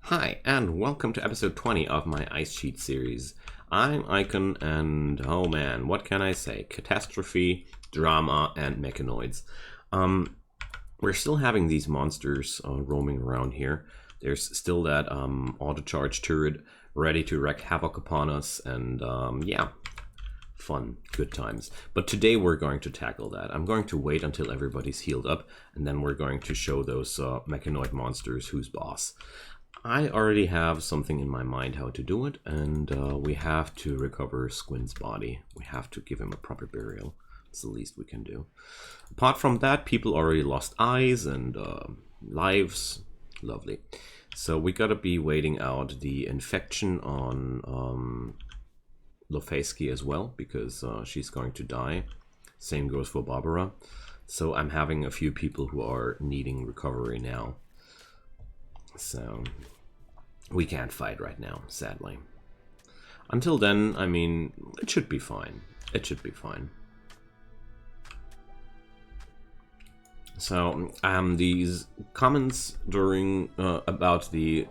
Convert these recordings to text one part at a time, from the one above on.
Hi, and welcome to episode 20 of my Ice Sheet series. I'm Icon, and oh man, what can I say? Catastrophe, drama, and mechanoids. We're still having these monsters roaming around here. There's still that auto-charge turret ready to wreak havoc upon us, and yeah, fun, good times. But today we're going to tackle that. I'm going to wait until everybody's healed up, and then we're going to show those mechanoid monsters who's boss. I already have something in my mind how to do it, and we have to recover Squint's body. We have to give him a proper burial. It's the least we can do. Apart from that, people already lost eyes and lives. Lovely. So we gotta be waiting out the infection on Lofeski as well, because she's going to die. Same goes for Barbara. So I'm having a few people who are needing recovery now. So we can't fight right now, sadly. Until then, I mean, it should be fine. It should be fine. So these comments during about the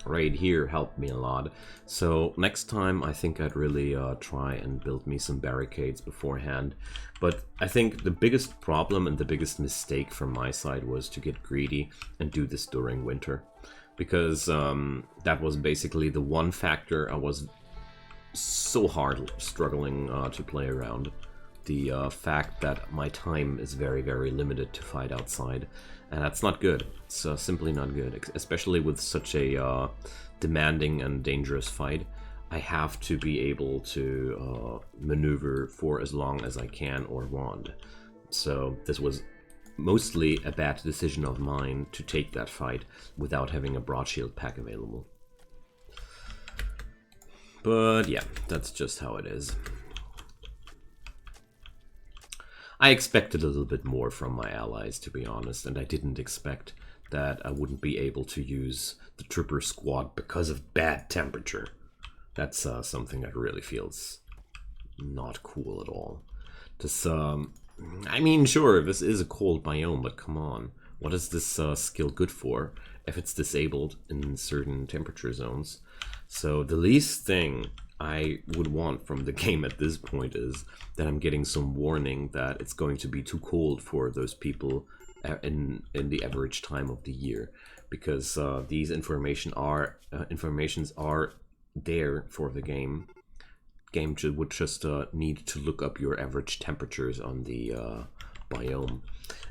raid here helped me a lot. So next time I think I'd really try and build me some barricades beforehand. But I think the biggest problem and the biggest mistake from my side was to get greedy and do this during winter. Because that was basically the one factor I was so hard struggling to play around. The fact that my time is very, very limited to fight outside. And that's not good. It's simply not good, especially with such a demanding and dangerous fight. I have to be able to maneuver for as long as I can or want. So this was mostly a bad decision of mine to take that fight without having a broad shield pack available. But yeah, that's just how it is. I expected a little bit more from my allies, to be honest, and I didn't expect that I wouldn't be able to use the Trooper Squad because of bad temperature. That's something that really feels not cool at all. This, I mean, sure, this is a cold biome, but come on. What is this skill good for if it's disabled in certain temperature zones? So the least thing I would want from the game at this point is that I'm getting some warning that it's going to be too cold for those people in the average time of the year, because these informations are there for the game. Game would just need to look up your average temperatures on the biome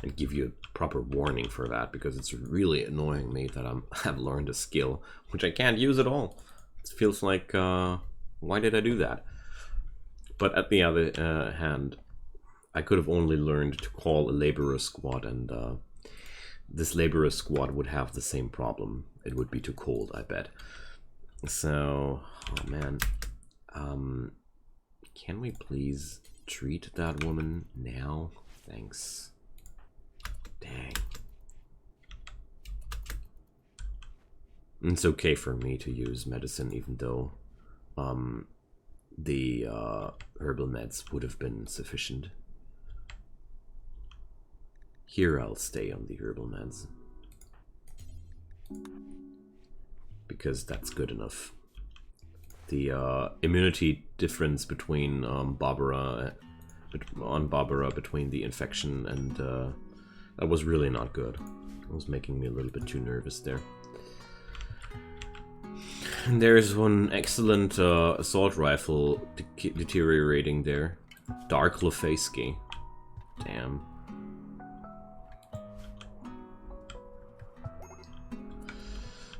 and give you a proper warning for that, because it's really annoying me that I've learned a skill which I can't use at all. It feels like why did I do that? But at the other hand, I could have only learned to call a laborer squad, and this laborer squad would have the same problem. It would be too cold, I bet. So, oh man. Can we please treat that woman now? Thanks. Dang. It's okay for me to use medicine, even though the herbal meds would have been sufficient. Here I'll stay on the herbal meds, because that's good enough. The immunity difference between Barbara between the infection and that was really not good. It was making me a little bit too nervous there. And there's one excellent assault rifle deteriorating there. Dark Lofeski. Damn.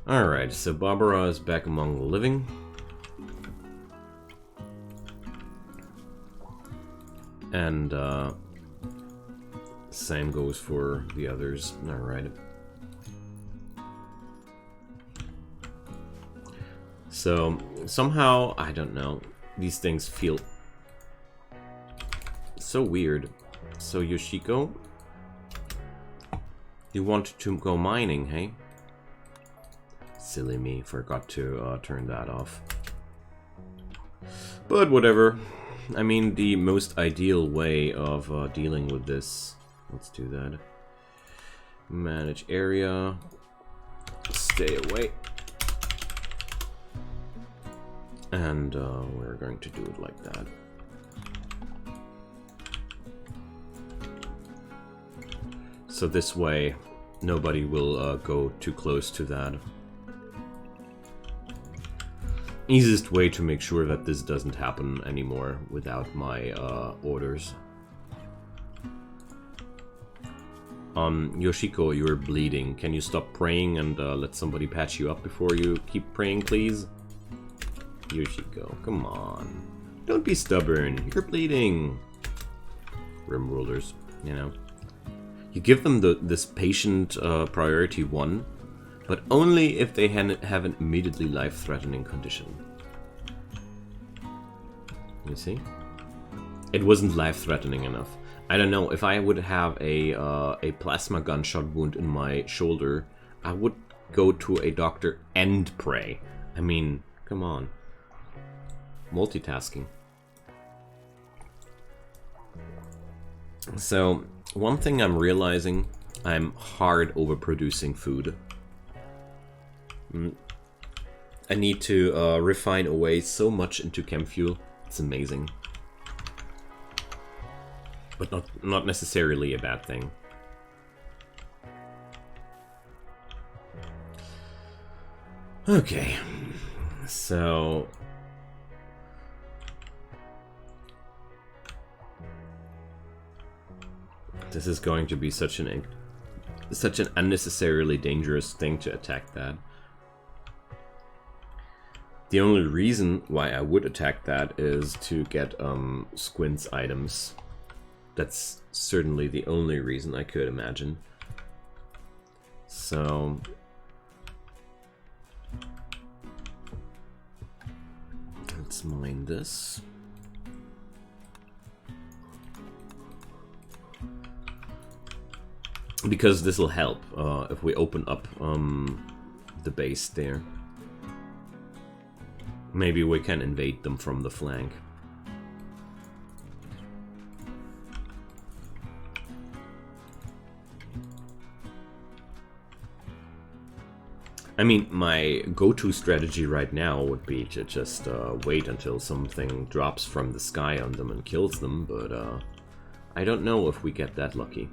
Alright, so Barbara is back among the living. And same goes for the others. Alright. So somehow, I don't know, these things feel so weird. So Yoshiko, you wanted to go mining, hey? Silly me, forgot to turn that off. But whatever. I mean, the most ideal way of dealing with this. Let's do that. Manage area. stay away. And we're going to do it like that. So this way, nobody will go too close to that. Easiest way to make sure that this doesn't happen anymore without my orders. Yoshiko, you're bleeding. Can you stop praying and let somebody patch you up before you keep praying, please? Yoshiko, come on. Don't be stubborn. You're bleeding. Rimworlders, you know. You give them this patient priority 1, but only if they have an immediately life-threatening condition. You see? It wasn't life-threatening enough. I don't know, if I would have a plasma gunshot wound in my shoulder, I would go to a doctor and pray. I mean, come on. Multitasking. So, one thing I'm realizing, I'm hard overproducing food. I need to refine away so much into chem fuel. It's amazing. But not necessarily a bad thing. Okay. So... this is going to be such an unnecessarily dangerous thing to attack that. The only reason why I would attack that is to get Squint's items. That's certainly the only reason I could imagine. So... let's mine this. Because this will help if we open up the base there. Maybe we can invade them from the flank. I mean, my go-to strategy right now would be to just wait until something drops from the sky on them and kills them, but I don't know if we get that lucky.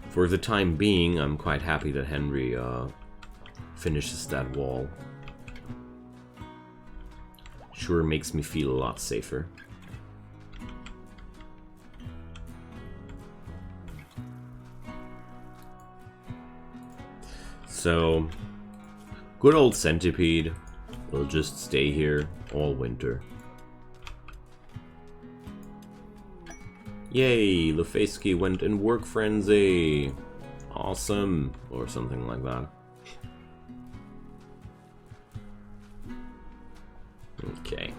For the time being, I'm quite happy that Henry finishes that wall. Sure makes me feel a lot safer. So, good old Centipede will just stay here all winter. Yay, Lufeski went in work frenzy. Awesome. Or something like that. Okay.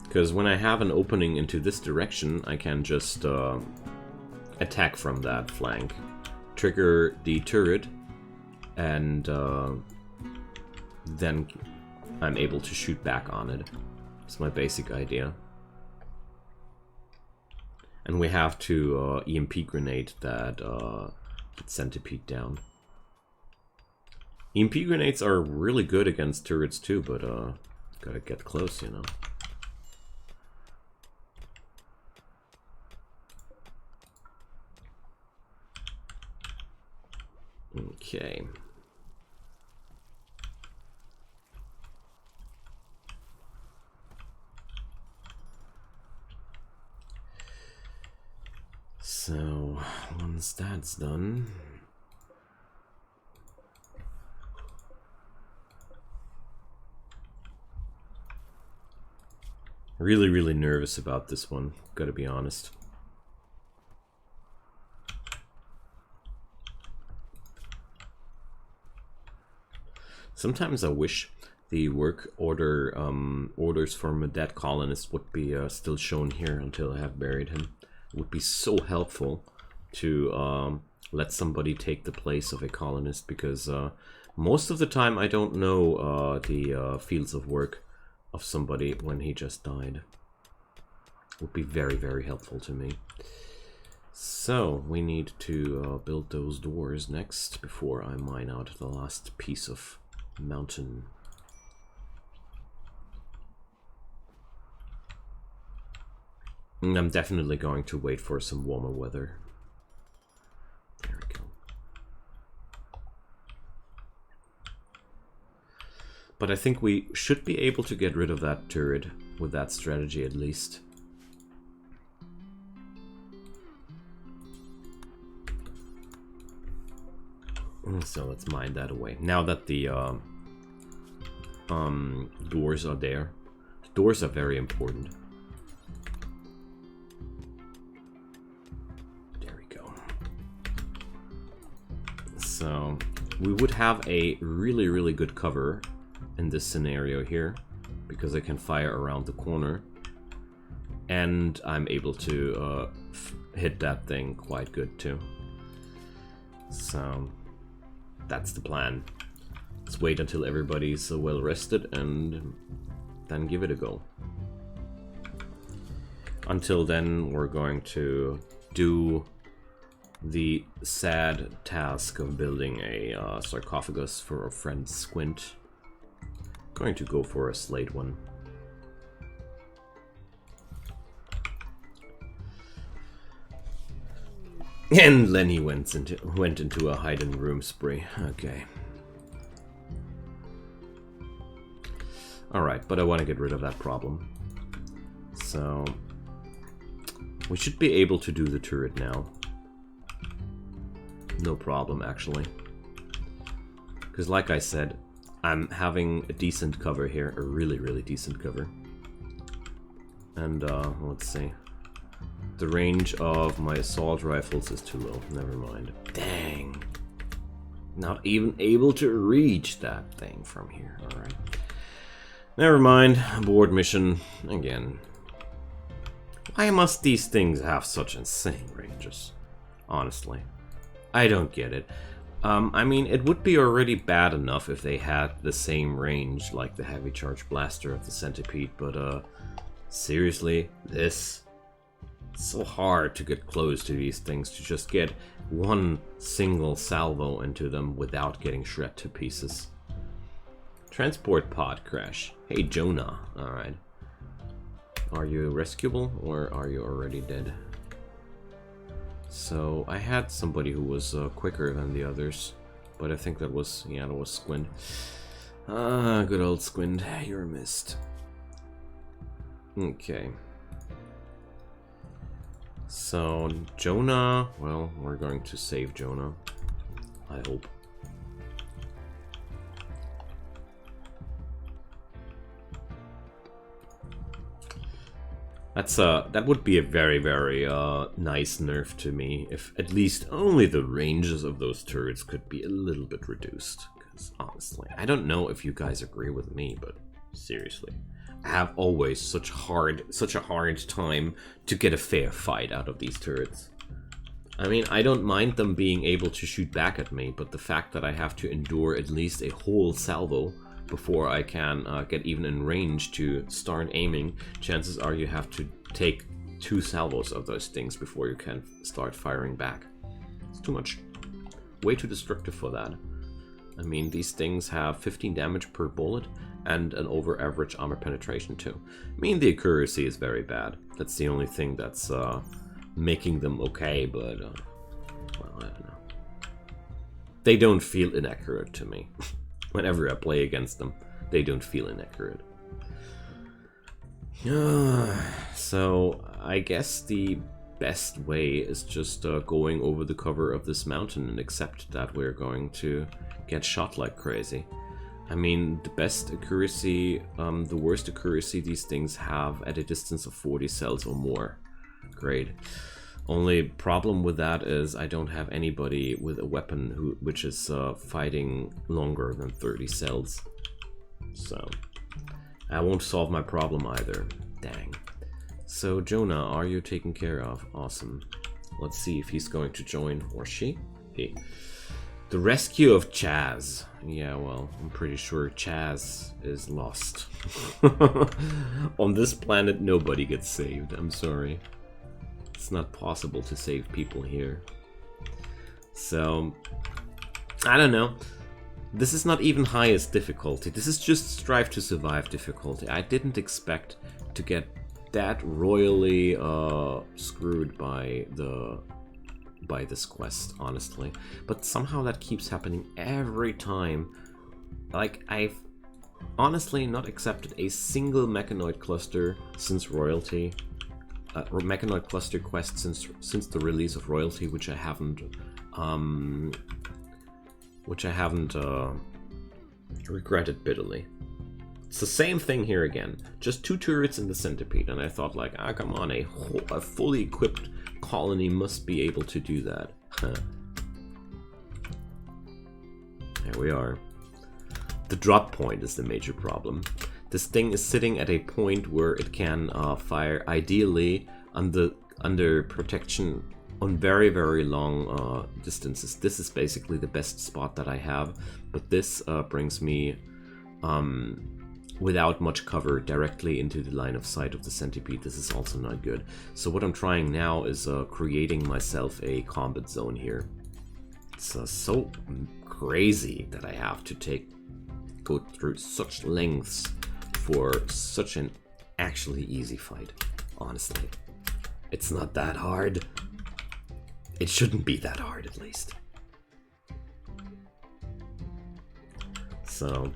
Because when I have an opening into this direction, I can just attack from that flank. Trigger the turret, and then I'm able to shoot back on it. That's my basic idea. And we have to EMP grenade that Centipede down. EMP grenades are really good against turrets too, but gotta get close, you know. Okay. So, once that's done... really nervous about this one, gotta be honest. Sometimes I wish the work order orders from a dead colonist would be still shown here until I have buried him. It would be so helpful to let somebody take the place of a colonist, because most of the time I don't know the fields of work of somebody when he just died. Would be very, very helpful to me. So, we need to build those doors next before I mine out the last piece of mountain. And I'm definitely going to wait for some warmer weather. There we go. But I think we should be able to get rid of that turret with that strategy at least. So let's mine that away. Now that the doors are there. The doors are very important. There we go. So we would have a really, really good cover in this scenario here, because I can fire around the corner. And I'm able to hit that thing quite good too. So that's the plan. Let's wait until everybody's well rested and then give it a go. Until then, we're going to do the sad task of building a sarcophagus for our friend Squint. Going to go for a slate one. And Lenny went into a hide and room spree. Okay. Alright, but I want to get rid of that problem. So we should be able to do the turret now. No problem, actually. Because like I said, I'm having a decent cover here. A really, really decent cover. And let's see. The range of my assault rifles is too low. Never mind. Dang. Not even able to reach that thing from here. Alright. Never mind. Abort mission again. Why must these things have such insane ranges? Honestly. I don't get it. I mean, it would be already bad enough if they had the same range like the heavy charge blaster of the centipede, but seriously, this... It's so hard to get close to these things, to just get one single salvo into them without getting shred to pieces. Transport pod crash. Hey Jonah, alright. Are you rescuable or are you already dead? So I had somebody who was quicker than the others, but I think that was, yeah, that was Squint. Ah, good old Squint, you're missed. Okay. So, Jonah, well, we're going to save Jonah, I hope. That would be a very, very nice nerf to me, if at least only the ranges of those turrets could be a little bit reduced. Because honestly, I don't know if you guys agree with me, but seriously. I have always such a hard time to get a fair fight out of these turrets. I mean, I don't mind them being able to shoot back at me, but the fact that I have to endure at least a whole salvo before I can get even in range to start aiming, chances are you have to take 2 salvos of those things before you can start firing back. It's too much. Way too destructive for that. I mean, these things have 15 damage per bullet, and an over average armor penetration too. I mean, the accuracy is very bad. That's the only thing that's making them okay, but well, I don't know. They don't feel inaccurate to me. Whenever I play against them, they don't feel inaccurate. So I guess the best way is just going over the cover of this mountain and accept that we're going to get shot like crazy. I mean, the best accuracy, the worst accuracy these things have at a distance of 40 cells or more. Great. Only problem with that is I don't have anybody with a weapon which is fighting longer than 30 cells. So, I won't solve my problem either. Dang. So, Jonah, are you taken care of? Awesome. Let's see if he's going to join, or she. He. The rescue of Chaz. Yeah, well, I'm pretty sure Chaz is lost. On this planet, nobody gets saved. I'm sorry. It's not possible to save people here. So, I don't know. This is not even highest difficulty. This is just strive to survive difficulty. I didn't expect to get that royally screwed by this quest, honestly. But somehow that keeps happening every time. Like, I've honestly not accepted a single mechanoid cluster since royalty. Mechanoid cluster quest since the release of royalty, which I haven't regretted bitterly. It's the same thing here again. Just 2 turrets in the centipede, and I thought like, ah, come on, a fully equipped colony must be able to do that. There we are. The drop point is the major problem. This thing is sitting at a point where it can fire ideally under protection on very, very long distances. This is basically the best spot that I have, but this brings me without much cover directly into the line of sight of the centipede. This is also not good. So what I'm trying now is creating myself a combat zone here. It's so crazy that I have to go through such lengths for such an actually easy fight. Honestly, it's not that hard. It shouldn't be that hard, at least. So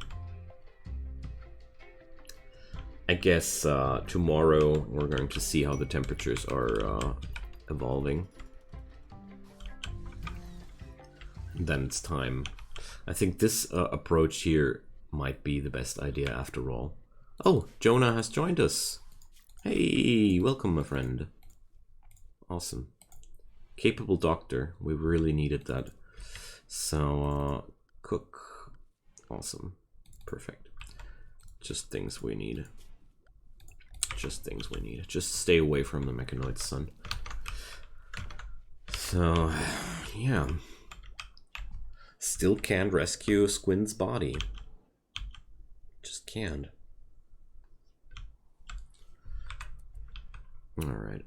I guess tomorrow we're going to see how the temperatures are evolving. And then it's time. I think this approach here might be the best idea after all. Oh, Jonah has joined us. Hey, welcome, my friend. Awesome. Capable doctor. We really needed that. So, cook. Awesome. Perfect. Just things we need. Just things we need. Just stay away from the mechanoid sun. So, yeah. Still can't rescue Squin's body. Just can't. Alright.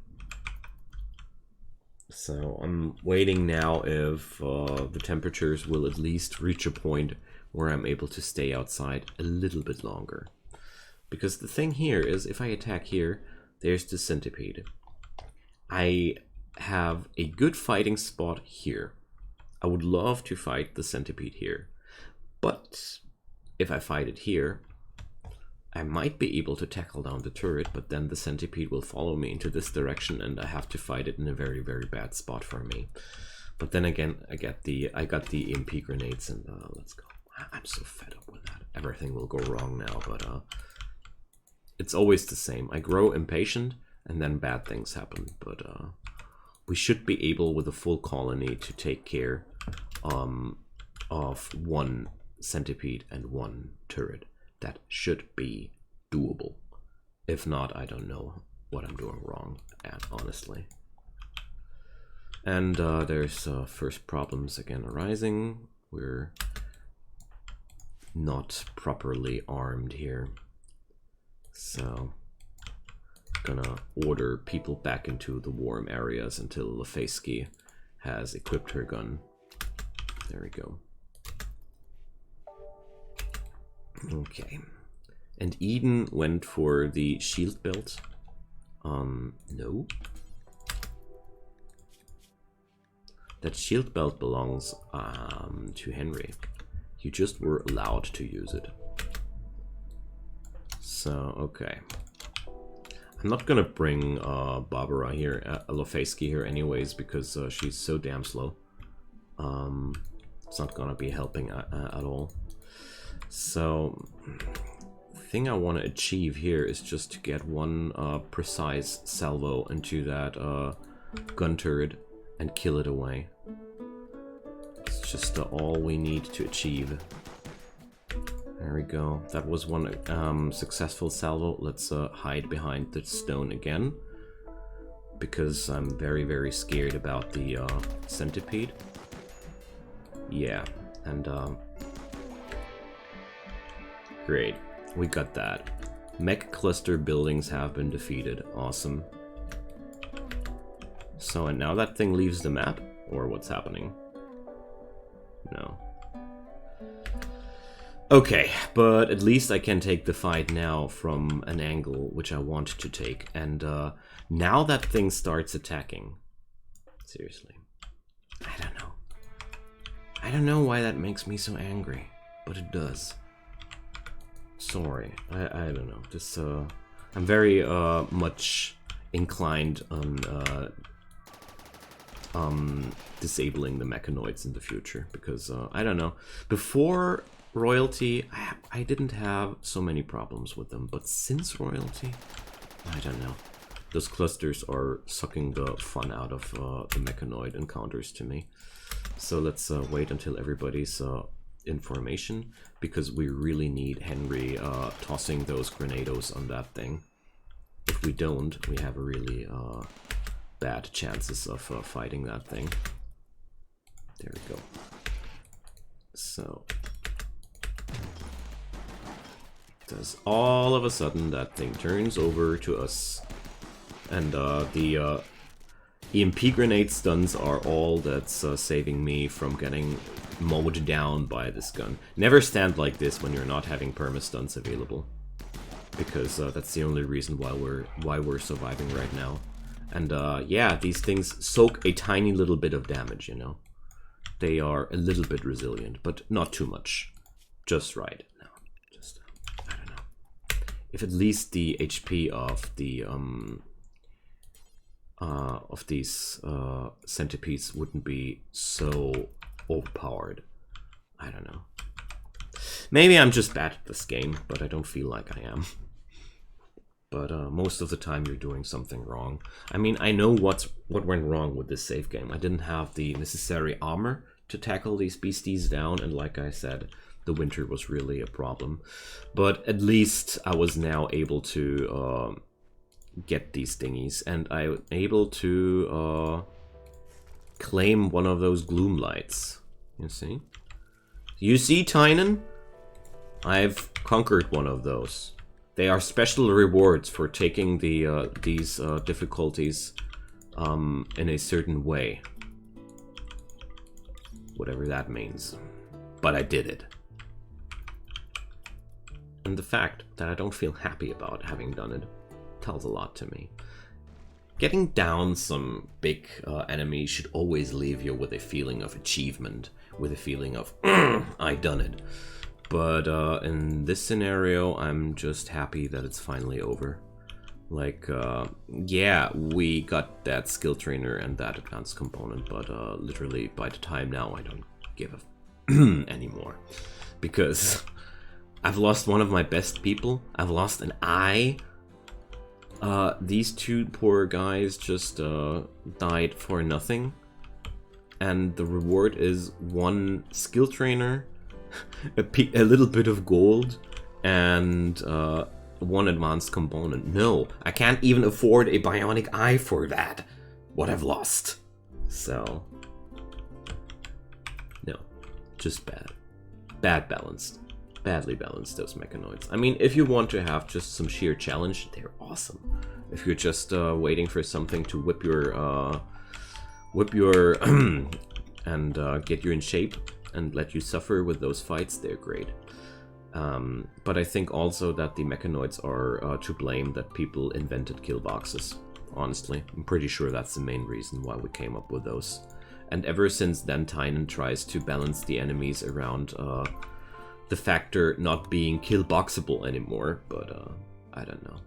So I'm waiting now if the temperatures will at least reach a point where I'm able to stay outside a little bit longer. Because the thing here is, if I attack here, there's the centipede. I have a good fighting spot here. I would love to fight the centipede here. But if I fight it here, I might be able to tackle down the turret, but then the centipede will follow me into this direction and I have to fight it in a very, very bad spot for me. But then again, I got the EMP grenades and let's go. I'm so fed up with that. Everything will go wrong now, but it's always the same. I grow impatient and then bad things happen, but we should be able with a full colony to take care of 1 centipede and 1 turret. That should be doable. If not, I don't know what I'm doing wrong, honestly. And there's first problems again arising. We're not properly armed here. So, gonna order people back into the warm areas until Lefeski has equipped her gun. There we go. Okay. And Eden went for the shield belt. No. That shield belt belongs to Henry. You just were allowed to use it. So, okay. I'm not gonna bring Barbara here, Lofeski here anyways, because she's so damn slow. It's not gonna be helping at all. So, the thing I want to achieve here is just to get 1 precise salvo into that gun turret and kill it away. It's just all we need to achieve. There we go. That was 1 successful salvo. Let's hide behind the stone again, because I'm very, very scared about the centipede. Yeah, And great, we got that. Mech cluster buildings have been defeated. Awesome. So, and now that thing leaves the map? Or what's happening? No. Okay, but at least I can take the fight now from an angle which I want to take. And now that thing starts attacking. Seriously. I don't know. I don't know why that makes me so angry, but it does. Sorry, I don't know. This I'm very much inclined on disabling the mechanoids in the future because I don't know. Before royalty, I didn't have so many problems with them, but since royalty, I don't know. Those clusters are sucking the fun out of the mechanoid encounters to me. So let's wait until everybody's in formation, because we really need Henry tossing those grenados on that thing. If we don't, we have a really bad chances of fighting that thing. There we go. So, does all of a sudden that thing turns over to us, and the EMP grenade stuns are all that's saving me from getting mowed down by this gun. Never stand like this when you're not having perma stuns available, because that's the only reason why we're surviving right now. And yeah, these things soak a tiny little bit of damage, you know. They are a little bit resilient, but not too much. Just right. No, just I don't know. If at least the HP of the these centipedes wouldn't be so overpowered. I don't know. Maybe I'm just bad at this game, but I don't feel like I am. But most of the time you're doing something wrong. I mean, I know what went wrong with this save game. I didn't have the necessary armor to tackle these beasties down, and like I said, the winter was really a problem. But at least I was now able to get these thingies, and I was able to claim one of those gloom lights. You see? You see, Tynan? I've conquered one of those. They are special rewards for taking the these difficulties in a certain way. Whatever that means. But I did it. And the fact that I don't feel happy about having done it tells a lot to me. Getting down some big enemy should always leave you with a feeling of achievement, with a feeling of, I done it. But in this scenario, I'm just happy that it's finally over. Like, yeah, we got that skill trainer and that advanced component, but literally by the time now, I don't give a anymore. Because I've lost one of my best people, I've lost an eye. These two poor guys just died for nothing. And the reward is one skill trainer, a little bit of gold, and one advanced component. No, I can't even afford a bionic eye for that. What I've lost. So, no, just bad. Bad balanced. Badly balanced, those mechanoids. I mean, if you want to have just some sheer challenge, they're awesome. If you're just waiting for something to whip your and get you in shape and let you suffer with those fights, they're great. But I think also that the mechanoids are to blame that people invented kill boxes. Honestly, I'm pretty sure that's the main reason why we came up with those. And ever since then, Tynan tries to balance the enemies around the factor not being kill boxable anymore, but I don't know.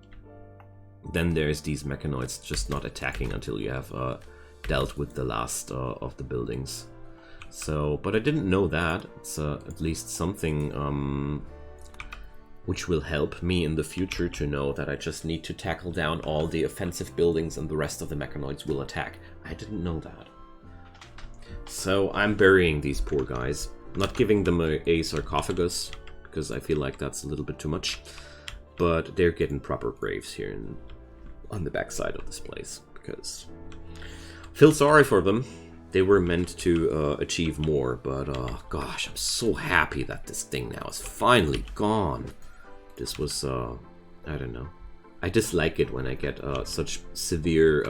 Then there's these mechanoids just not attacking until you have dealt with the last of the buildings. So, but I didn't know that. It's at least something which will help me in the future to know that I just need to tackle down all the offensive buildings and the rest of the mechanoids will attack. I didn't know that. So I'm burying these poor guys. Not giving them a sarcophagus, because I feel like that's a little bit too much. But they're getting proper graves here on the backside of this place, because I feel sorry for them. They were meant to achieve more, but gosh, I'm so happy that this thing now is finally gone. This was, I don't know. I dislike it when I get such severe,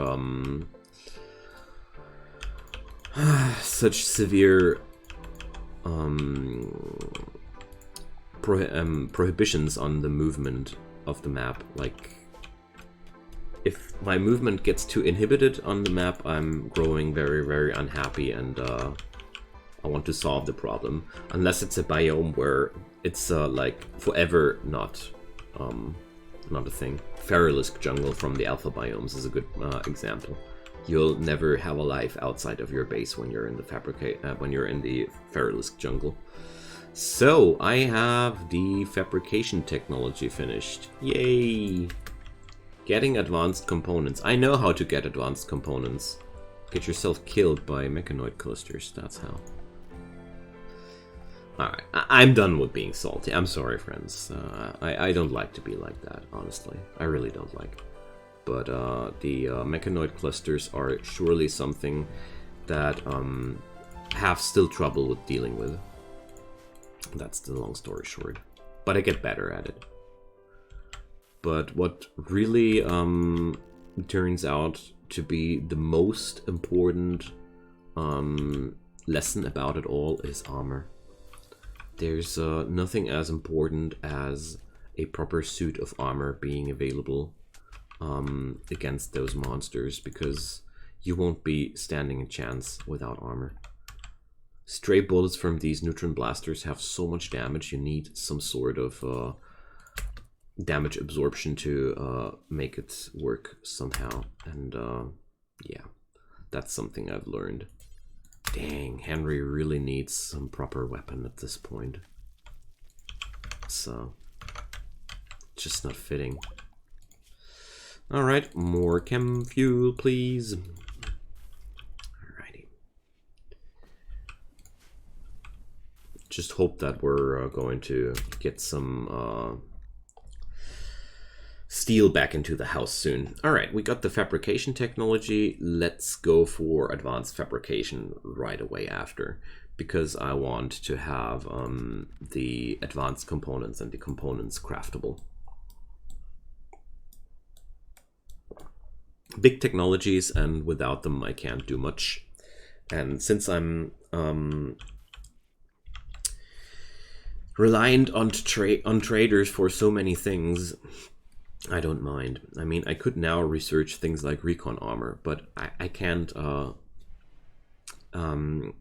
prohibitions on the movement of the map. Like, if my movement gets too inhibited on the map, I'm growing very, very unhappy, and I want to solve the problem. Unless it's a biome where it's like forever not a thing. Feralisk jungle from the alpha biomes is a good example. You'll never have a life outside of your base when you're in the Feralisk jungle. So I have the fabrication technology finished. Yay! Getting advanced components. I know how to get advanced components. Get yourself killed by mechanoid clusters. That's how. Alright, I'm done with being salty. I'm sorry, friends. I don't like to be like that, honestly. I really don't like. But the mechanoid clusters are surely something that have still trouble with dealing with. That's the long story short. But I get better at it. But what really turns out to be the most important lesson about it all is armor. There's nothing as important as a proper suit of armor being available against those monsters, because you won't be standing a chance without armor. Stray bullets from these neutron blasters have so much damage, you need some sort of damage absorption to make it work somehow. And yeah, that's something I've learned. Dang, Henry really needs some proper weapon at this point. So, just not fitting. Alright, more chem fuel, please. Alrighty. Just hope that we're going to get some steel back into the house soon. Alright, we got the fabrication technology. Let's go for advanced fabrication right away after, because I want to have the advanced components and the components craftable. Big technologies, and without them I can't do much. And since I'm reliant on traders for so many things, I don't mind. I mean, I could now research things like recon armor, but I can't build them.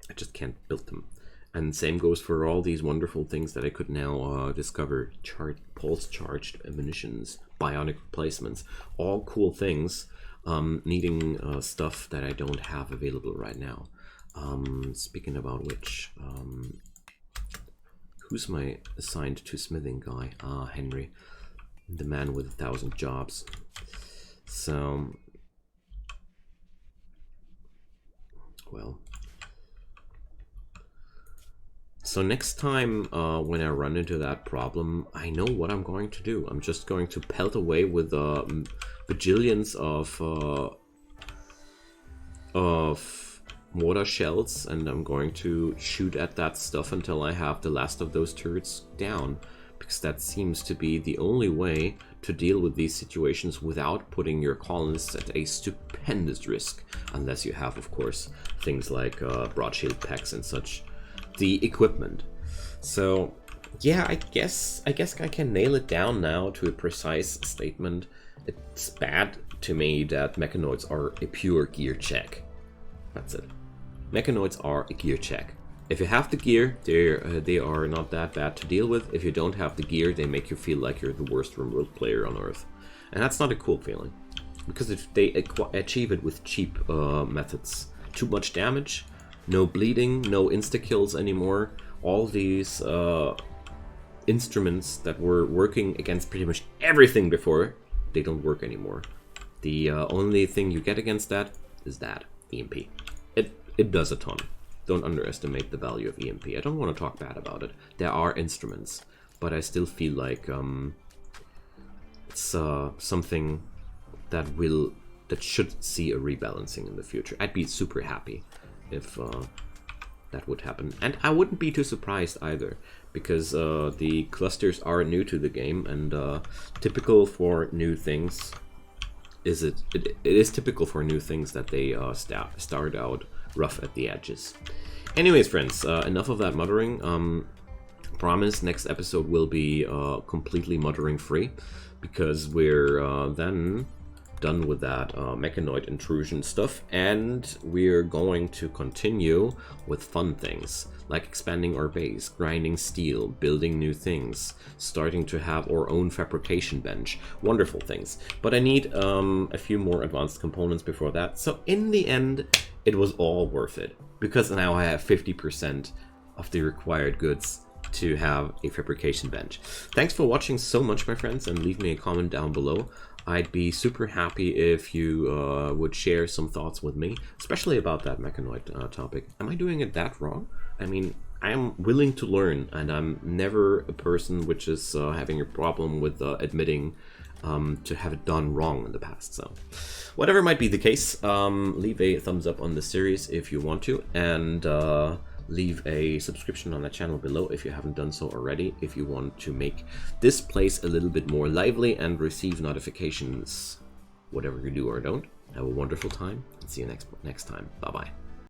I just can't build them. And same goes for all these wonderful things that I could now discover. Pulse-charged munitions, bionic replacements, all cool things needing stuff that I don't have available right now. Speaking about which, who's my assigned to smithing guy? Ah, Henry, the man with 1,000 jobs. So, well. So next time when I run into that problem, I know what I'm going to do. I'm just going to pelt away with bajillions of mortar shells, and I'm going to shoot at that stuff until I have the last of those turrets down, because that seems to be the only way to deal with these situations without putting your colonists at a stupendous risk, unless you have, of course, things like broad shield packs and such. The equipment. So yeah, I guess I can nail it down now to a precise statement. It's bad to me that mechanoids are a pure gear check. That's it. Mechanoids are a gear check. If you have the gear, they are not that bad to deal with. If you don't have the gear, they make you feel like you're the worst Rimworld player on Earth. And that's not a cool feeling, because if they achieve it with cheap methods. Too much damage, no bleeding, no insta-kills anymore. All these instruments that were working against pretty much everything before, they don't work anymore. The only thing you get against that is that, EMP. It does a ton. Don't underestimate the value of EMP. I don't want to talk bad about it. There are instruments, but I still feel like it's something that will that should see a rebalancing in the future. I'd be super happy if that would happen. And I wouldn't be too surprised either, because the clusters are new to the game, and typical for new things it is typical for new things that they start out rough at the edges. Anyways, friends, enough of that muttering. Promise next episode will be completely muttering free, because we're then done with that mechanoid intrusion stuff, and we're going to continue with fun things like expanding our base, grinding steel, building new things, starting to have our own fabrication bench. Wonderful things. But I need a few more advanced components before that. So in the end, it was all worth it, because now I have 50% of the required goods to have a fabrication bench. Thanks for watching so much, my friends, and leave me a comment down below. I'd be super happy if you would share some thoughts with me, especially about that mechanoid topic. Am I doing it that wrong? I mean, I'm willing to learn, and I'm never a person which is having a problem with admitting to have it done wrong in the past. So whatever might be the case, leave a thumbs up on the series if you want to, and leave a subscription on the channel below if you haven't done so already, if you want to make this place a little bit more lively and receive notifications whatever you do or don't. Have a wonderful time, and see you next time. Bye bye.